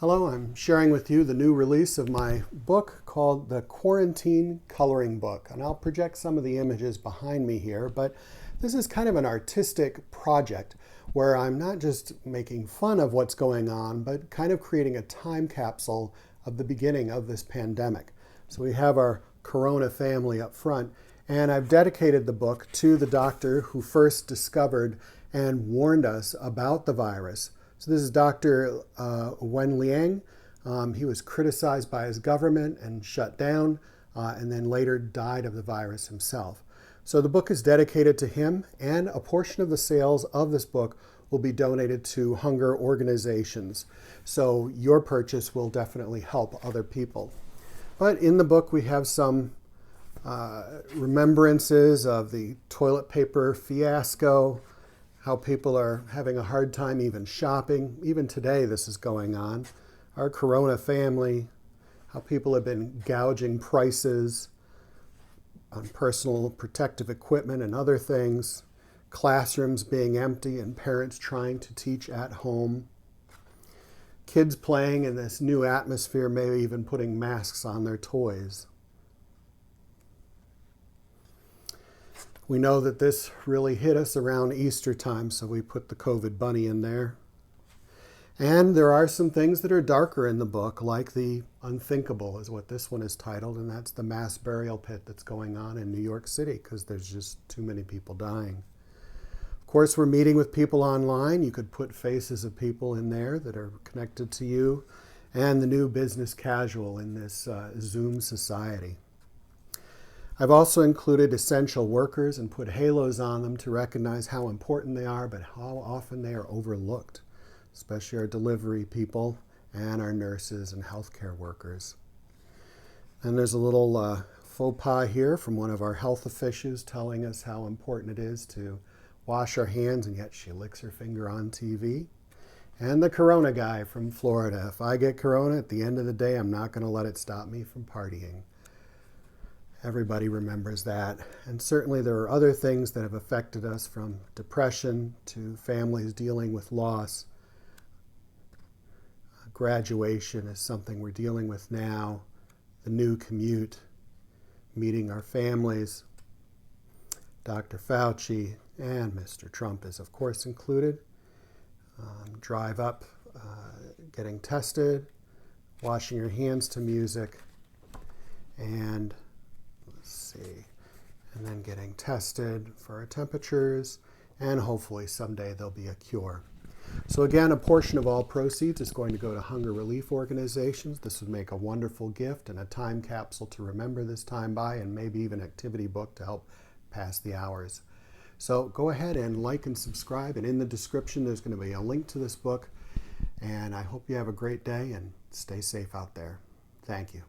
Hello, I'm sharing with you the new release of my book called The Quarantine Coloring Book. And I'll project some of the images behind me here, but this is kind of an artistic project where I'm not just making fun of what's going on, but kind of creating a time capsule of the beginning of this pandemic. So we have our Corona family up front, and I've dedicated the book to the doctor who first discovered and warned us about the virus. So this is Dr. Wen Liang. He was criticized by his government and shut down, and then later died of the virus himself. So the book is dedicated to him, and a portion of the sales of this book will be donated to hunger organizations. So your purchase will definitely help other people. But in the book we have some remembrances of the toilet paper fiasco, how people are having a hard time even shopping. Even today this is going on. Our Corona family, how people have been gouging prices on personal protective equipment and other things, classrooms being empty and parents trying to teach at home, kids playing in this new atmosphere, maybe even putting masks on their toys. We know that this really hit us around Easter time, so we put the COVID bunny in there. And there are some things that are darker in the book, like the unthinkable is what this one is titled, and that's the mass burial pit that's going on in New York City because there's just too many people dying. Of course, we're meeting with people online. You could put faces of people in there that are connected to you, and the new business casual in this Zoom society. I've also included essential workers and put halos on them to recognize how important they are, but how often they are overlooked, especially our delivery people and our nurses and healthcare workers. And there's a little faux pas here from one of our health officials telling us how important it is to wash our hands, and yet she licks her finger on TV. And the Corona guy from Florida. If I get Corona, at the end of the day, I'm not going to let it stop me from partying. Everybody remembers that. And certainly there are other things that have affected us, from depression to families dealing with loss. Graduation is something we're dealing with now. The new commute, meeting our families. Dr. Fauci and Mr. Trump is of course included. Drive up, getting tested, washing your hands to music, and and then getting tested for our temperatures, and hopefully someday there'll be a cure. So again, a portion of all proceeds is going to go to hunger relief organizations. This would make a wonderful gift and a time capsule to remember this time by, and maybe even an activity book to help pass the hours. So go ahead and like and subscribe, and in the description there's going to be a link to this book, and I hope you have a great day and stay safe out there. Thank you.